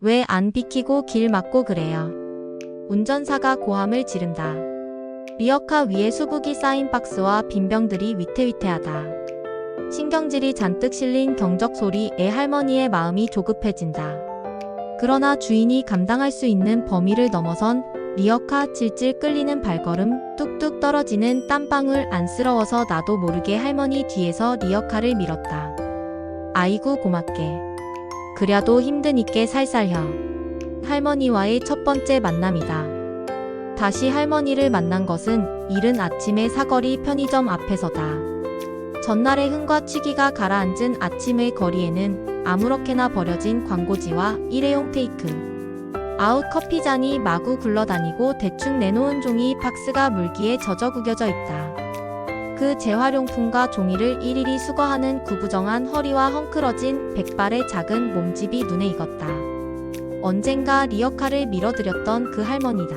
왜 안 비키고 길 막고 그래요? 운전사가 고함을 지른다. 리어카 위에 수북이 쌓인 박스와 빈병들이 위태위태하다. 신경질이 잔뜩 실린 경적 소리에 할머니의 마음이 조급해진다. 그러나 주인이 감당할 수 있는 범위를 넘어선 리어카 질질 끌리는 발걸음, 뚝뚝 떨어지는 땀방울 안쓰러워서 나도 모르게 할머니 뒤에서 리어카를 밀었다. 아이고 고맙게. 그래도 힘드니께 살살혀. 할머니와의 첫 번째 만남이다. 다시 할머니를 만난 것은 이른 아침의 사거리 편의점 앞에서다. 전날의 흥과 취기가 가라앉은 아침의 거리에는 아무렇게나 버려진 광고지와 일회용 테이크, 아웃 커피잔이 마구 굴러다니고 대충 내놓은 종이 박스가 물기에 젖어 구겨져 있다. 그 재활용품과 종이를 일일이 수거하는 구부정한 허리와 헝클어진 백발의 작은 몸집이 눈에 익었다. 언젠가 리어카를 밀어드렸던 그 할머니다.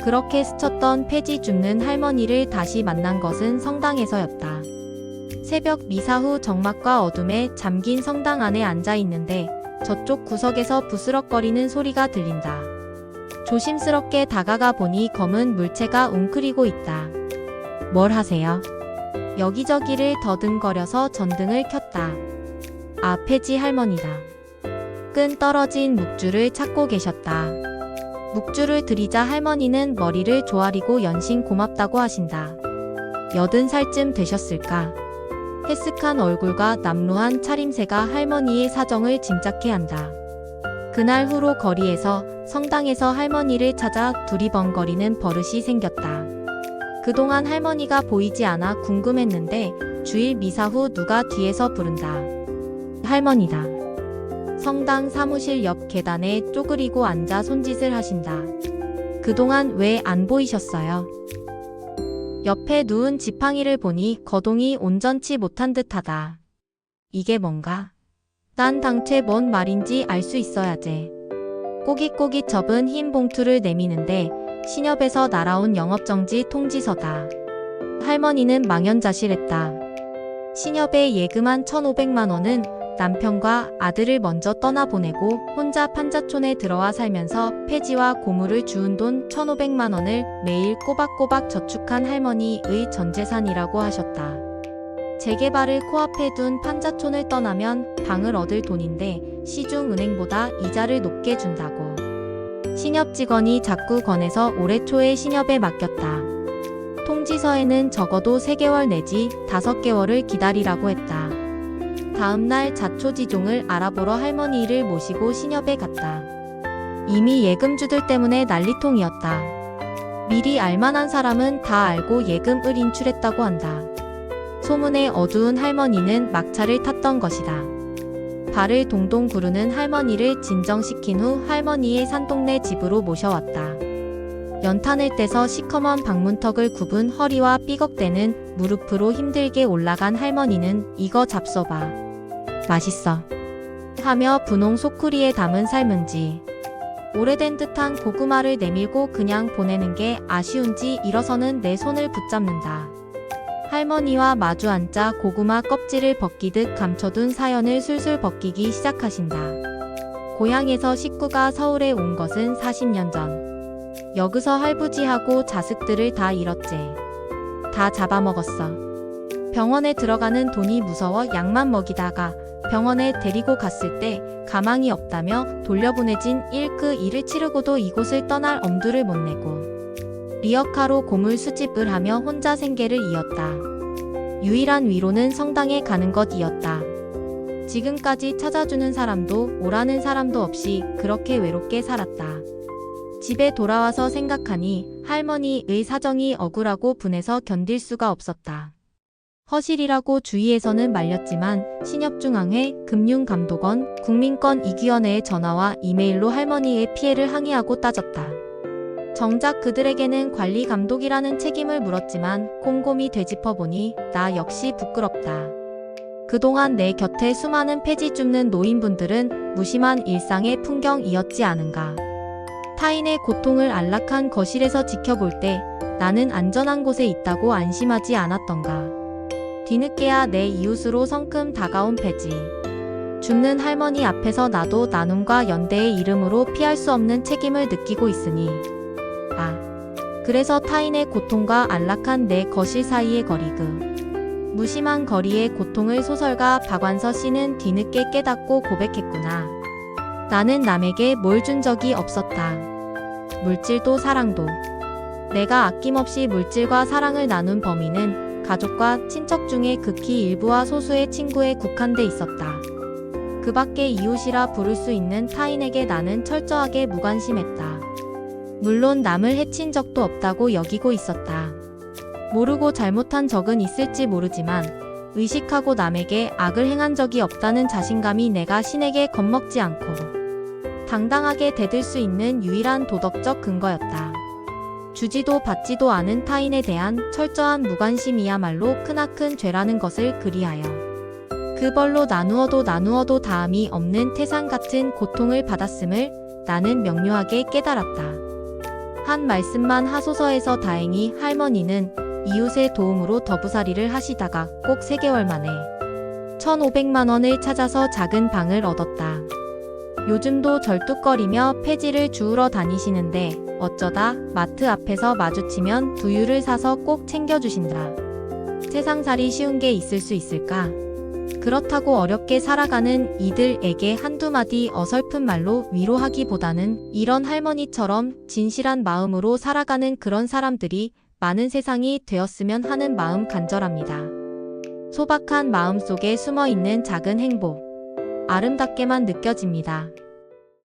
그렇게 스쳤던 폐지 줍는 할머니를 다시 만난 것은 성당에서였다. 새벽 미사 후 적막과 어둠에 잠긴 성당 안에 앉아 있는데 저쪽 구석에서 부스럭거리는 소리가 들린다. 조심스럽게 다가가 보니 검은 물체가 웅크리고 있다. 뭘 하세요? 여기저기를 더듬거려서 전등을 켰다. 아, 폐지 할머니다. 끈 떨어진 묵주를 찾고 계셨다. 묵주를 드리자 할머니는 머리를 조아리고 연신 고맙다고 하신다. 80살쯤 되셨을까? 해쓱한 얼굴과 남루한 차림새가 할머니의 사정을 짐작케 한다. 그날 후로 거리에서 성당에서 할머니를 찾아 두리번거리는 버릇이 생겼다. 그동안 할머니가 보이지 않아 궁금했는데 주일 미사 후 누가 뒤에서 부른다. 할머니다. 성당 사무실 옆 계단에 쪼그리고 앉아 손짓을 하신다. 그동안 왜 안 보이셨어요? 옆에 누운 지팡이를 보니 거동이 온전치 못한 듯하다. 이게 뭔가? 난 당최 뭔 말인지 알 수 있어야지. 꼬깃꼬깃 접은 흰 봉투를 내미는데 신협에서 날아온 영업정지 통지서다. 할머니는 망연자실했다. 신협에 예금한 1,500만 원은 남편과 아들을 먼저 떠나보내고 혼자 판자촌에 들어와 살면서 폐지와 고물을 주운 돈 1,500만 원을 매일 꼬박꼬박 저축한 할머니의 전재산이라고 하셨다. 재개발을 코앞에 둔 판자촌을 떠나면 방을 얻을 돈인데 시중은행보다 이자를 높게 준다고. 신협 직원이 자꾸 권해서 올해 초에 신협에 맡겼다. 통지서에는 적어도 3개월 내지 5개월을 기다리라고 했다. 다음날 자초지종을 알아보러 할머니를 모시고 신협에 갔다. 이미 예금주들 때문에 난리통이었다. 미리 알만한 사람은 다 알고 예금을 인출했다고 한다. 소문에 어두운 할머니는 막차를 탔던 것이다. 발을 동동 구르는 할머니를 진정시킨 후 할머니의 산동네 집으로 모셔왔다. 연탄을 떼서 시커먼 방문턱을 굽은 허리와 삐걱대는 무릎으로 힘들게 올라간 할머니는 이거 잡숴봐. 맛있어. 하며 분홍 소쿠리에 담은 삶은지. 오래된 듯한 고구마를 내밀고 그냥 보내는 게 아쉬운지 일어서는 내 손을 붙잡는다. 할머니와 마주 앉아 고구마 껍질을 벗기듯 감춰둔 사연을 술술 벗기기 시작하신다. 고향에서 식구가 서울에 온 것은 40년 전. 여기서 할부지하고 자식들을 다 잃었지. 다 잡아먹었어. 병원에 들어가는 돈이 무서워 약만 먹이다가 병원에 데리고 갔을 때 가망이 없다며 돌려보내진 그 일을 치르고도 이곳을 떠날 엄두를 못 내고 리어카로 고물 수집을 하며 혼자 생계를 이었다. 유일한 위로는 성당에 가는 것이었다. 지금까지 찾아주는 사람도 오라는 사람도 없이 그렇게 외롭게 살았다. 집에 돌아와서 생각하니 할머니의 사정이 억울하고 분해서 견딜 수가 없었다. 허실이라고 주위에서는 말렸지만 신협중앙회, 금융감독원, 국민권익위원회에 전화와 이메일로 할머니의 피해를 항의하고 따졌다. 정작 그들에게는 관리감독이라는 책임을 물었지만 곰곰이 되짚어보니 나 역시 부끄럽다. 그동안 내 곁에 수많은 폐지 줍는 노인분들은 무심한 일상의 풍경이었지 않은가. 타인의 고통을 안락한 거실에서 지켜볼 때 나는 안전한 곳에 있다고 안심하지 않았던가. 뒤늦게야 내 이웃으로 성큼 다가온 폐지. 죽는 할머니 앞에서 나도 나눔과 연대의 이름으로 피할 수 없는 책임을 느끼고 있으니. 그래서 타인의 고통과 안락한 내 거실 사이의 거리, 무심한 거리의 고통을 소설가 박완서 씨는 뒤늦게 깨닫고 고백했구나. 나는 남에게 뭘 준 적이 없었다. 물질도 사랑도. 내가 아낌없이 물질과 사랑을 나눈 범위는 가족과 친척 중에 극히 일부와 소수의 친구에 국한돼 있었다. 그 밖에 이웃이라 부를 수 있는 타인에게 나는 철저하게 무관심했다. 물론 남을 해친 적도 없다고 여기고 있었다. 모르고 잘못한 적은 있을지 모르지만 의식하고 남에게 악을 행한 적이 없다는 자신감이 내가 신에게 겁먹지 않고 당당하게 대들 수 있는 유일한 도덕적 근거였다. 주지도 받지도 않은 타인에 대한 철저한 무관심이야말로 크나큰 죄라는 것을 그리하여 그 벌로 나누어도 다함이 없는 태산 같은 고통을 받았음을 나는 명료하게 깨달았다. 한 말씀만 하소서해서 다행히 할머니는 이웃의 도움으로 더부살이를 하시다가 꼭 3개월 만에 1,500만 원을 찾아서 작은 방을 얻었다. 요즘도 절뚝거리며 폐지를 주우러 다니시는데 어쩌다 마트 앞에서 마주치면 두유를 사서 꼭 챙겨주신다. 세상살이 쉬운 게 있을 수 있을까? 그렇다고 어렵게 살아가는 이들에게 한두 마디 어설픈 말로 위로하기보다는 이런 할머니처럼 진실한 마음으로 살아가는 그런 사람들이 많은 세상이 되었으면 하는 마음 간절합니다. 소박한 마음 속에 숨어 있는 작은 행복, 아름답게만 느껴집니다.